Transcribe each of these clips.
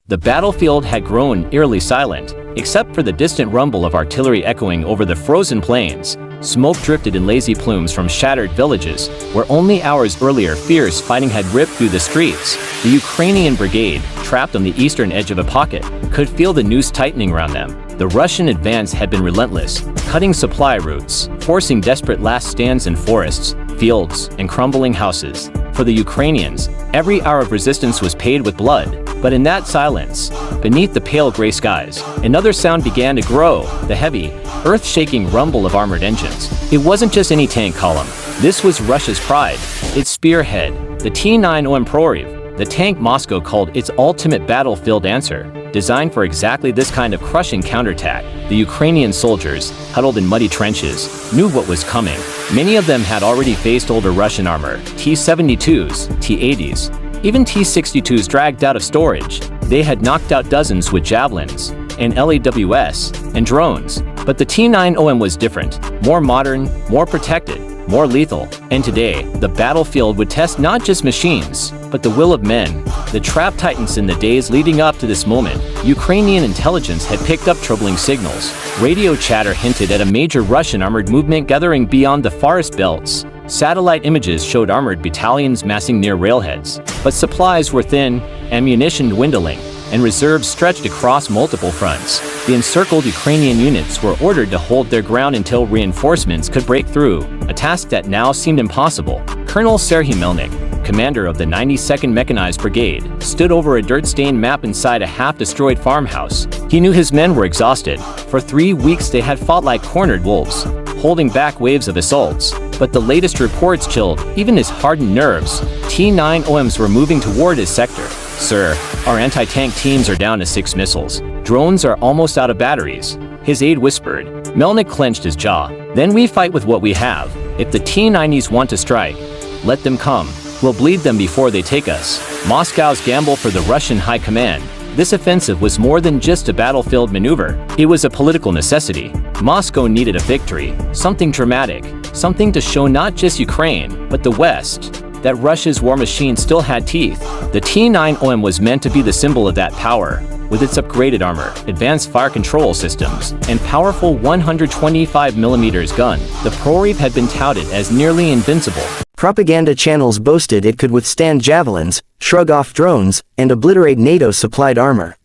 The battlefield had grown eerily silent, except for the distant rumble of artillery echoing over the frozen plains. Smoke drifted in lazy plumes from shattered villages, where only hours earlier fierce fighting had ripped through the streets. The Ukrainian brigade, trapped on the eastern edge of a pocket, could feel the noose tightening around them. The Russian advance had been relentless, cutting supply routes, forcing desperate last stands in forests, fields, and crumbling houses. For the Ukrainians, every hour of resistance was paid with blood. But in that silence, beneath the pale gray skies, another sound began to grow, the heavy, earth-shaking rumble of armored engines. It wasn't just any tank column. This was Russia's pride, its spearhead, the T-90M Proryev, the tank Moscow called its ultimate battlefield answer, designed for exactly this kind of crushing counterattack. The Ukrainian soldiers, huddled in muddy trenches, knew what was coming. Many of them had already faced older Russian armor, T-72s, T-80s, even T-62s dragged out of storage. They had knocked out dozens with javelins, and LAWs, and drones. But the T-90M was different, more modern, more protected, more lethal. And today, the battlefield would test not just machines, but the will of men. The trapped titans in the days leading up to this moment, Ukrainian intelligence had picked up troubling signals. Radio chatter hinted at a major Russian armored movement gathering beyond the forest belts. Satellite images showed armored battalions massing near railheads, but supplies were thin, ammunition dwindling, and reserves stretched across multiple fronts. The encircled Ukrainian units were ordered to hold their ground until reinforcements could break through, a task that now seemed impossible. Colonel Serhiy Melnik, commander of the 92nd Mechanized Brigade, stood over a dirt-stained map inside a half-destroyed farmhouse. He knew his men were exhausted. For 3 weeks they had fought like cornered wolves, holding back waves of assaults. But the latest reports chilled even his hardened nerves. T-90Ms were moving toward his sector. "Sir, our anti-tank teams are down to 6 missiles. Drones are almost out of batteries," his aide whispered. Melnik clenched his jaw. "Then we fight with what we have. If the T-90s want to strike, let them come. We'll bleed them before they take us." Moscow's gamble for the Russian high command. This offensive was more than just a battlefield maneuver. It was a political necessity. Moscow needed a victory, something dramatic, something to show not just Ukraine, but the West, that Russia's war machine still had teeth. The T-90M was meant to be the symbol of that power. With its upgraded armor, advanced fire control systems, and powerful 125mm gun, the Proryev had been touted as nearly invincible. Propaganda channels boasted it could withstand javelins, shrug off drones, and obliterate NATO-supplied armor.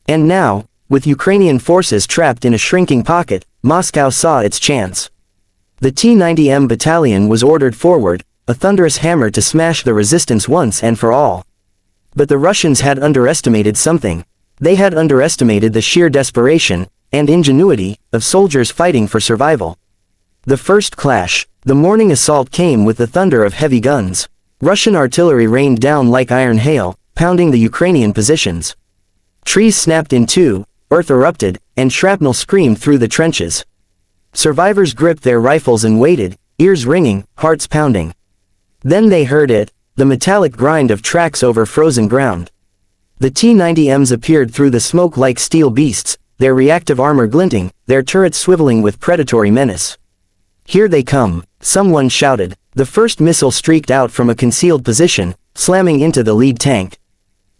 And now, with Ukrainian forces trapped in a shrinking pocket, Moscow saw its chance. The T-90M battalion was ordered forward, a thunderous hammer to smash the resistance once and for all. But the Russians had underestimated something. They had underestimated the sheer desperation and ingenuity of soldiers fighting for survival. The first clash, the morning assault, came with the thunder of heavy guns. Russian artillery rained down like iron hail, pounding the Ukrainian positions. Trees snapped in two, earth erupted, and shrapnel screamed through the trenches. Survivors gripped their rifles and waited, ears ringing, hearts pounding. Then they heard it, the metallic grind of tracks over frozen ground. The T-90Ms appeared through the smoke like steel beasts, their reactive armor glinting, their turrets swiveling with predatory menace. "Here they come," someone shouted. The first missile streaked out from a concealed position, slamming into the lead tank.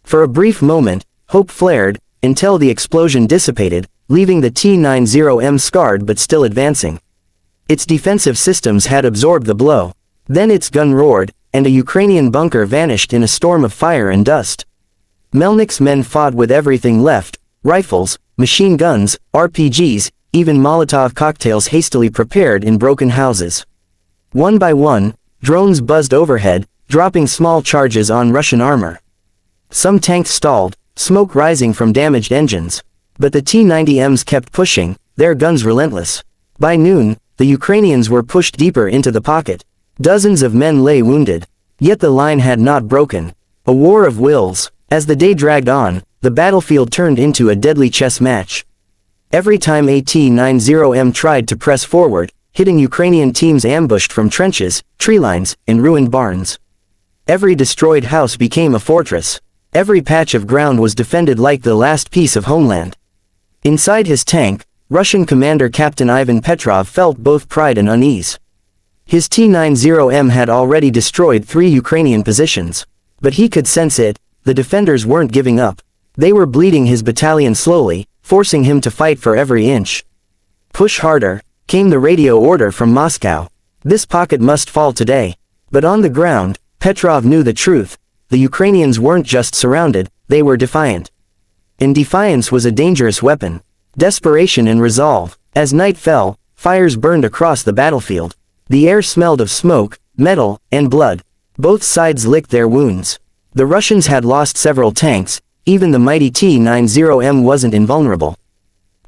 For a brief moment, hope flared, until the explosion dissipated, leaving the T-90M scarred but still advancing. Its defensive systems had absorbed the blow. Then its gun roared, and a Ukrainian bunker vanished in a storm of fire and dust. Melnik's men fought with everything left: rifles, machine guns, RPGs, even Molotov cocktails hastily prepared in broken houses. One by one, drones buzzed overhead, dropping small charges on Russian armor. Some tanks stalled, smoke rising from damaged engines. But the T-90Ms kept pushing, their guns relentless. By noon, the Ukrainians were pushed deeper into the pocket. Dozens of men lay wounded. Yet the line had not broken. A war of wills. As the day dragged on, the battlefield turned into a deadly chess match. Every time a T-90M tried to press forward, hitting Ukrainian teams ambushed from trenches, tree lines, and ruined barns. Every destroyed house became a fortress. Every patch of ground was defended like the last piece of homeland. Inside his tank, Russian commander Captain Ivan Petrov felt both pride and unease. His T-90M had already destroyed 3 Ukrainian positions. But he could sense it, the defenders weren't giving up. They were bleeding his battalion slowly, forcing him to fight for every inch. Push harder, came the radio order from Moscow. This pocket must fall today. But on the ground, Petrov knew the truth. The Ukrainians weren't just surrounded, they were defiant. And defiance was a dangerous weapon. Desperation and resolve. As night fell, fires burned across the battlefield. The air smelled of smoke, metal, and blood. Both sides licked their wounds. The Russians had lost several tanks, even the mighty T-90M wasn't invulnerable.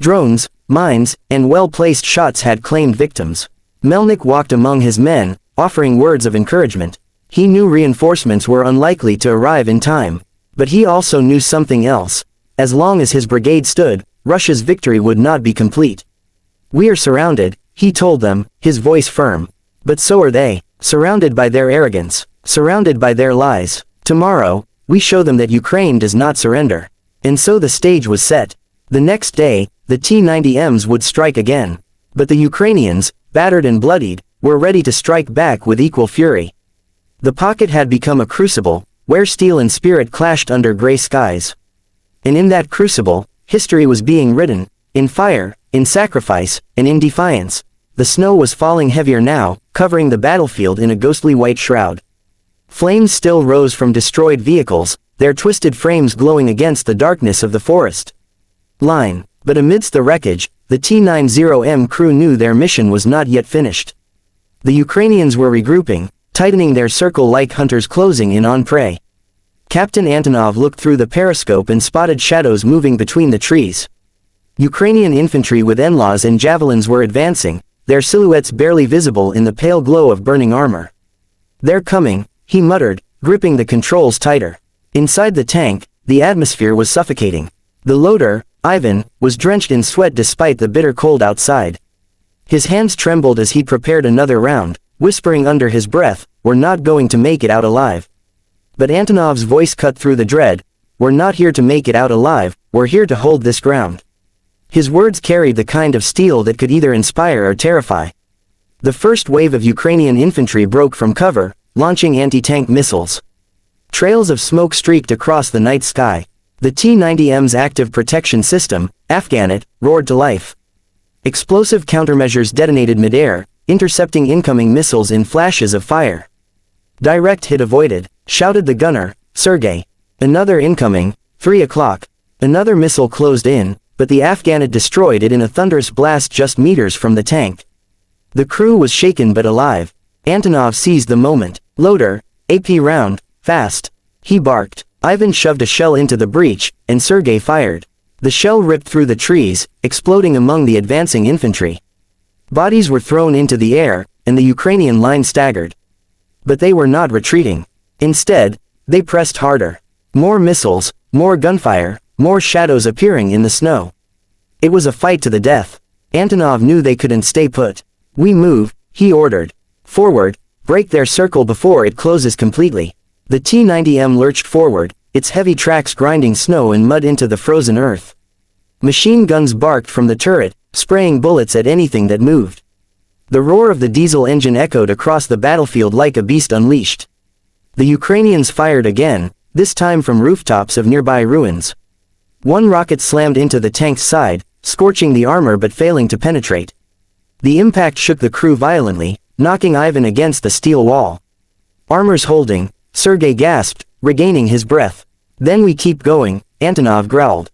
Drones, mines, and well-placed shots had claimed victims. Melnik walked among his men, offering words of encouragement. He knew reinforcements were unlikely to arrive in time. But he also knew something else. As long as his brigade stood, Russia's victory would not be complete. "We are surrounded," he told them, his voice firm. But so are they, surrounded by their arrogance, surrounded by their lies. "Tomorrow, we show them that Ukraine does not surrender." And so the stage was set. The next day, the T-90Ms would strike again. But the Ukrainians, battered and bloodied, were ready to strike back with equal fury. The pocket had become a crucible, where steel and spirit clashed under gray skies. And in that crucible, history was being written, in fire, in sacrifice, and in defiance. The snow was falling heavier now, covering the battlefield in a ghostly white shroud. Flames still rose from destroyed vehicles, their twisted frames glowing against the darkness of the forest line. But amidst the wreckage, the T-90M crew knew their mission was not yet finished. The Ukrainians were regrouping, tightening their circle like hunters closing in on prey. Captain Antonov looked through the periscope and spotted shadows moving between the trees. Ukrainian infantry with enlaws and javelins were advancing, their silhouettes barely visible in the pale glow of burning armor. "They're coming," he muttered, gripping the controls tighter. Inside the tank, the atmosphere was suffocating. The loader, Ivan, was drenched in sweat despite the bitter cold outside. His hands trembled as he prepared another round, whispering under his breath, "We're not going to make it out alive." But Antonov's voice cut through the dread. "We're not here to make it out alive, we're here to hold this ground." His words carried the kind of steel that could either inspire or terrify. The first wave of Ukrainian infantry broke from cover, launching anti-tank missiles. Trails of smoke streaked across the night sky. The T-90M's active protection system, Afghanet, roared to life. Explosive countermeasures detonated mid-air, intercepting incoming missiles in flashes of fire. "Direct hit avoided," shouted the gunner, Sergei. "Another incoming, 3 o'clock." Another missile closed in, but the Afghanet destroyed it in a thunderous blast just meters from the tank. The crew was shaken but alive. Antonov seized the moment. "Loader, AP round, fast," he barked. Ivan shoved a shell into the breach, and Sergei fired. The shell ripped through the trees, exploding among the advancing infantry. Bodies were thrown into the air, and the Ukrainian line staggered. But they were not retreating. Instead, they pressed harder. More missiles, more gunfire, more shadows appearing in the snow. It was a fight to the death. Antonov knew they couldn't stay put. "We move," he ordered. "Forward, break their circle before it closes completely." The T-90M lurched forward, its heavy tracks grinding snow and mud into the frozen earth. Machine guns barked from the turret, spraying bullets at anything that moved. The roar of the diesel engine echoed across the battlefield like a beast unleashed. The Ukrainians fired again, this time from rooftops of nearby ruins. One rocket slammed into the tank's side, scorching the armor but failing to penetrate. The impact shook the crew violently, knocking Ivan against the steel wall. "Armor's holding," Sergei gasped, regaining his breath. "Then we keep going," Antonov growled.